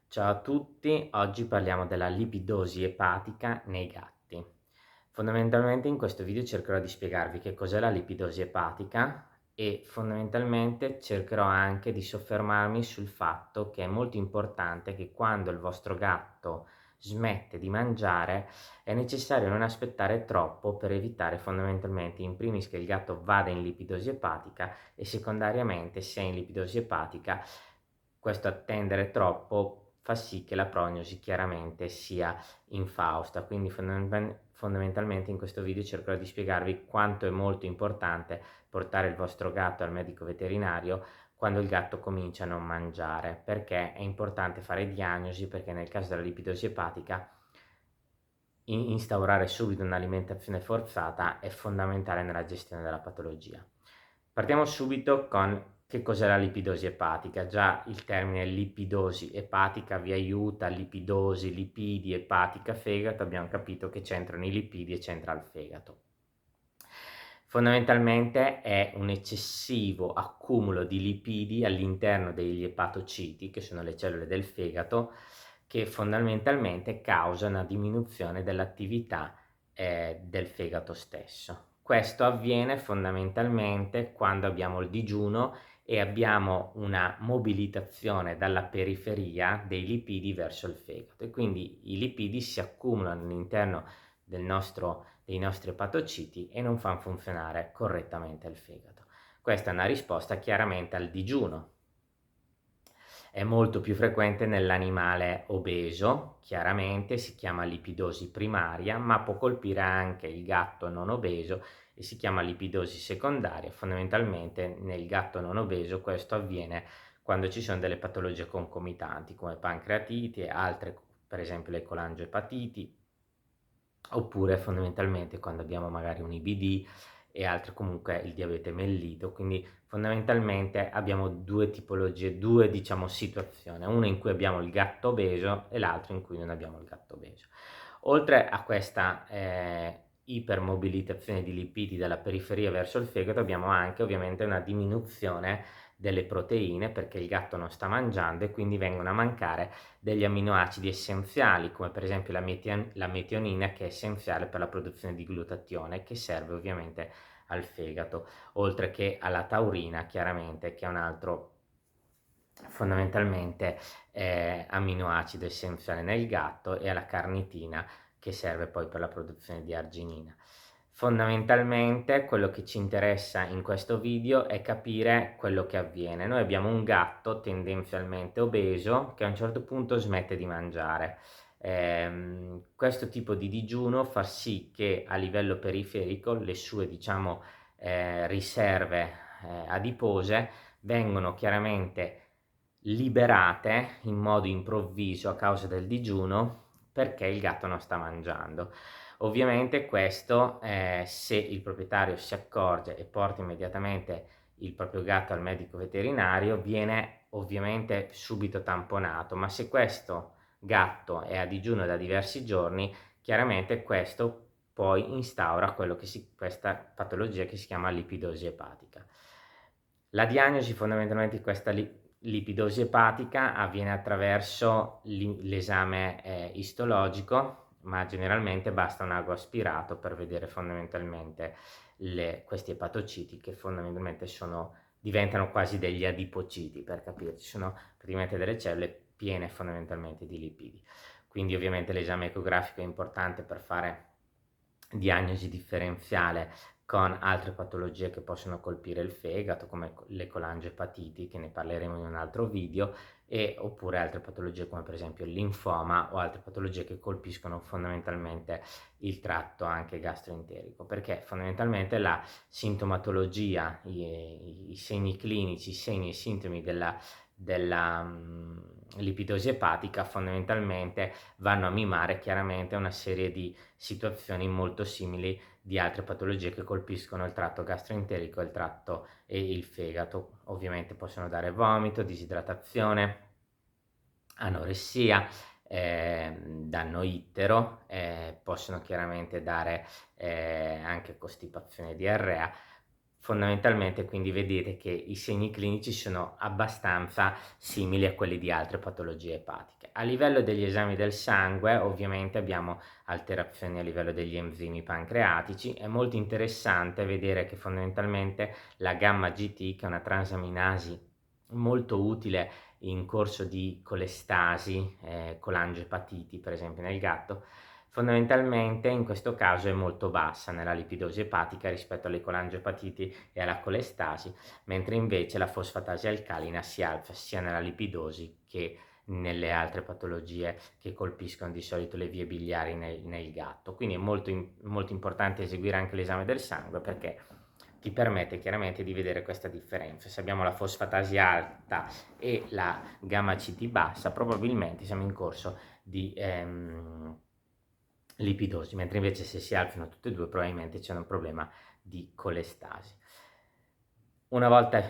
Ciao a tutti, oggi parliamo della lipidosi epatica nei gatti. Fondamentalmente in questo video cercherò di spiegarvi che cos'è la lipidosi epatica e fondamentalmente cercherò anche di soffermarmi sul fatto che è molto importante che quando il vostro gatto smette di mangiare è necessario non aspettare troppo per evitare fondamentalmente in primis che il gatto vada in lipidosi epatica e secondariamente se è in lipidosi epatica questo attendere troppo fa sì che la prognosi chiaramente sia infausta, quindi fondamentalmente in questo video cercherò di spiegarvi quanto è molto importante portare il vostro gatto al medico veterinario quando il gatto comincia a non mangiare, perché è importante fare diagnosi, perché nel caso della lipidosi epatica instaurare subito un'alimentazione forzata è fondamentale nella gestione della patologia. Partiamo subito con che cos'è la lipidosi epatica. Già il termine lipidosi epatica vi aiuta, lipidosi, lipidi, epatica, fegato, abbiamo capito che c'entrano i lipidi e c'entra il fegato. Fondamentalmente è un eccessivo accumulo di lipidi all'interno degli epatociti, che sono le cellule del fegato, che fondamentalmente causa una diminuzione dell'attività del fegato stesso. Questo avviene fondamentalmente quando abbiamo il digiuno e abbiamo una mobilitazione dalla periferia dei lipidi verso il fegato e quindi i lipidi si accumulano all'interno dei nostri epatociti e non fanno funzionare correttamente il fegato. Questa è una risposta chiaramente al digiuno. È molto più frequente nell'animale obeso, chiaramente si chiama lipidosi primaria, ma può colpire anche il gatto non obeso e si chiama lipidosi secondaria. Fondamentalmente nel gatto non obeso questo avviene quando ci sono delle patologie concomitanti come pancreatiti e altre, per esempio le colangiopatiti, oppure fondamentalmente quando abbiamo magari un IBD e altre comunque il diabete mellito, quindi fondamentalmente abbiamo due tipologie, due diciamo situazioni, una in cui abbiamo il gatto obeso e l'altra in cui non abbiamo il gatto obeso. Oltre a questa ipermobilitazione di lipidi dalla periferia verso il fegato abbiamo anche ovviamente una diminuzione delle proteine perché il gatto non sta mangiando e quindi vengono a mancare degli amminoacidi essenziali come per esempio la metionina che è essenziale per la produzione di glutatione che serve ovviamente al fegato, oltre che alla taurina chiaramente che è un altro fondamentalmente amminoacido essenziale nel gatto e alla carnitina che serve poi per la produzione di arginina. Fondamentalmente quello che ci interessa in questo video è capire quello che avviene. Noi abbiamo un gatto tendenzialmente obeso che a un certo punto smette di mangiare. Questo tipo di digiuno fa sì che a livello periferico le sue diciamo riserve adipose vengono chiaramente liberate in modo improvviso a causa del digiuno perché il gatto non sta mangiando. Ovviamente questo, se il proprietario si accorge e porta immediatamente il proprio gatto al medico veterinario, viene ovviamente subito tamponato, ma se questo gatto è a digiuno da diversi giorni, chiaramente questo poi instaura questa patologia che si chiama lipidosi epatica. La diagnosi fondamentalmente di questa lipidosi epatica avviene attraverso l'esame istologico, ma generalmente basta un ago aspirato per vedere fondamentalmente questi epatociti che fondamentalmente diventano quasi degli adipociti, per capirci, sono praticamente delle cellule piene fondamentalmente di lipidi. Quindi ovviamente l'esame ecografico è importante per fare diagnosi differenziale con altre patologie che possono colpire il fegato come le colangiopatiti che ne parleremo in un altro video oppure altre patologie come per esempio il linfoma o altre patologie che colpiscono fondamentalmente il tratto anche gastroenterico perché fondamentalmente la sintomatologia, i segni clinici, i segni e sintomi della lipidosi epatica fondamentalmente vanno a mimare chiaramente una serie di situazioni molto simili di altre patologie che colpiscono il tratto gastroenterico e il fegato. Ovviamente possono dare vomito, disidratazione, anoressia, danno ittero, possono chiaramente dare anche costipazione e diarrea. Fondamentalmente quindi vedete che i segni clinici sono abbastanza simili a quelli di altre patologie epatiche. A livello degli esami del sangue ovviamente abbiamo alterazioni a livello degli enzimi pancreatici. È molto interessante vedere che fondamentalmente la gamma GT, che è una transaminasi molto utile in corso di colestasi, colangiopatiti per esempio nel gatto, fondamentalmente in questo caso è molto bassa nella lipidosi epatica rispetto alle colangiopatiti e alla colestasi, mentre invece la fosfatasi alcalina si alza sia nella lipidosi che nelle altre patologie che colpiscono di solito le vie biliari nel gatto. Quindi è molto importante eseguire anche l'esame del sangue, perché ti permette chiaramente di vedere questa differenza. Se abbiamo la fosfatasi alta e la gamma CT bassa, probabilmente siamo in corso di lipidosi, mentre invece se si alzano tutte e due probabilmente c'è un problema di colestasi. Una volta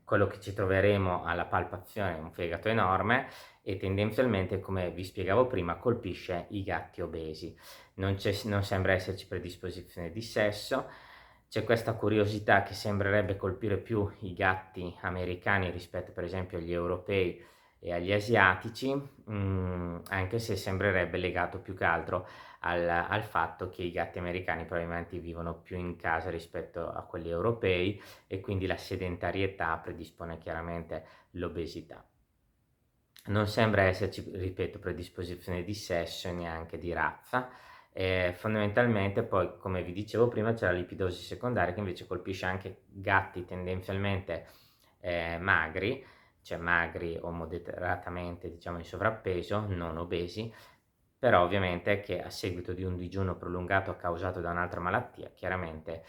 quello che ci troveremo alla palpazione è un fegato enorme e tendenzialmente, come vi spiegavo prima, colpisce i gatti obesi. Non sembra esserci predisposizione di sesso, c'è questa curiosità che sembrerebbe colpire più i gatti americani rispetto per esempio agli europei e agli asiatici, anche se sembrerebbe legato più che altro al fatto che i gatti americani probabilmente vivono più in casa rispetto a quelli europei e quindi la sedentarietà predispone chiaramente l'obesità. Non sembra esserci, ripeto, predisposizione di sesso e neanche di razza. Fondamentalmente poi, come vi dicevo prima, c'è la lipidosi secondaria che invece colpisce anche gatti tendenzialmente magri, cioè magri o moderatamente diciamo in sovrappeso, non obesi, però ovviamente che a seguito di un digiuno prolungato causato da un'altra malattia chiaramente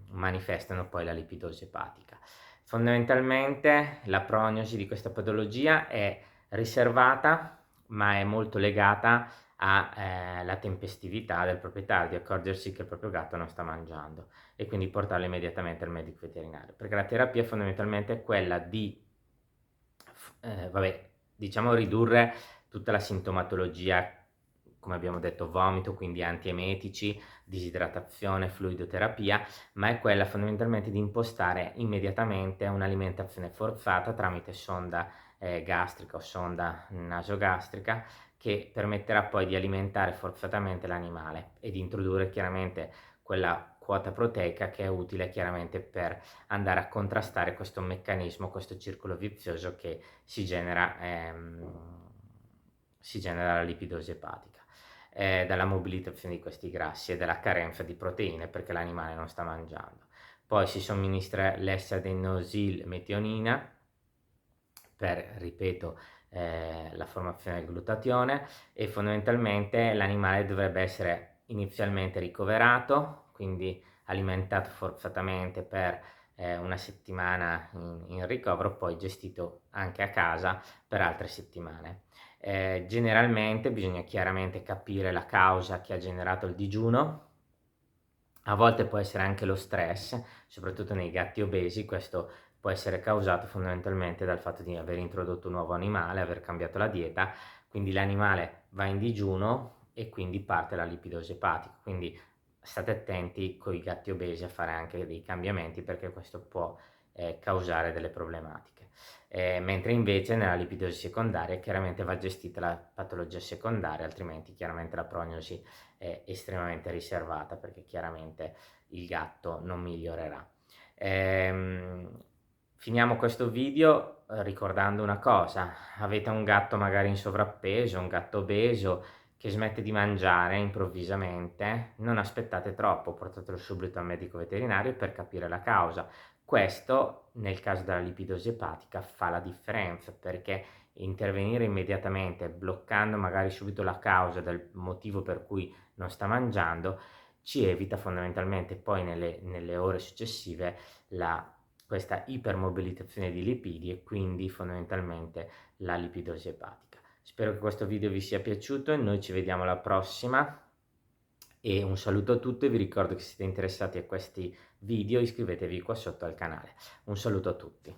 manifestano poi la lipidosi epatica. Fondamentalmente la prognosi di questa patologia è riservata, ma è molto legata alla tempestività del proprietario di accorgersi che il proprio gatto non sta mangiando e quindi portarlo immediatamente al medico veterinario, perché la terapia fondamentalmente è quella di diciamo ridurre tutta la sintomatologia, come abbiamo detto, vomito, quindi antiemetici, disidratazione, fluidoterapia, ma è quella fondamentalmente di impostare immediatamente un'alimentazione forzata tramite sonda gastrica o sonda nasogastrica, che permetterà poi di alimentare forzatamente l'animale e di introdurre chiaramente quella quota proteica che è utile chiaramente per andare a contrastare questo meccanismo, questo circolo vizioso che si genera la lipidosi epatica, dalla mobilitazione di questi grassi e dalla carenza di proteine perché l'animale non sta mangiando. Poi si somministra l'S-adenosilmetionina per, ripeto, la formazione del glutatione, e fondamentalmente l'animale dovrebbe essere inizialmente ricoverato, quindi alimentato forzatamente per una settimana in ricovero, poi gestito anche a casa per altre settimane. Generalmente bisogna chiaramente capire la causa che ha generato il digiuno. A volte può essere anche lo stress, soprattutto nei gatti obesi. Questo può essere causato fondamentalmente dal fatto di aver introdotto un nuovo animale, aver cambiato la dieta, quindi l'animale va in digiuno e quindi parte la lipidosi epatica. Quindi state attenti con i gatti obesi a fare anche dei cambiamenti, perché questo può causare delle problematiche. Mentre invece nella lipidosi secondaria chiaramente va gestita la patologia secondaria, altrimenti chiaramente la prognosi è estremamente riservata, perché chiaramente il gatto non migliorerà. Finiamo questo video ricordando una cosa: avete un gatto magari in sovrappeso, un gatto obeso che smette di mangiare improvvisamente, non aspettate troppo, portatelo subito al medico veterinario per capire la causa. Questo, nel caso della lipidosi epatica, fa la differenza, perché intervenire immediatamente, bloccando magari subito la causa del motivo per cui non sta mangiando, ci evita fondamentalmente poi nelle ore successive questa ipermobilitazione di lipidi e quindi fondamentalmente la lipidosi epatica. Spero che questo video vi sia piaciuto e noi ci vediamo alla prossima, e un saluto a tutti. Vi ricordo che se siete interessati a questi video iscrivetevi qua sotto al canale. Un saluto a tutti.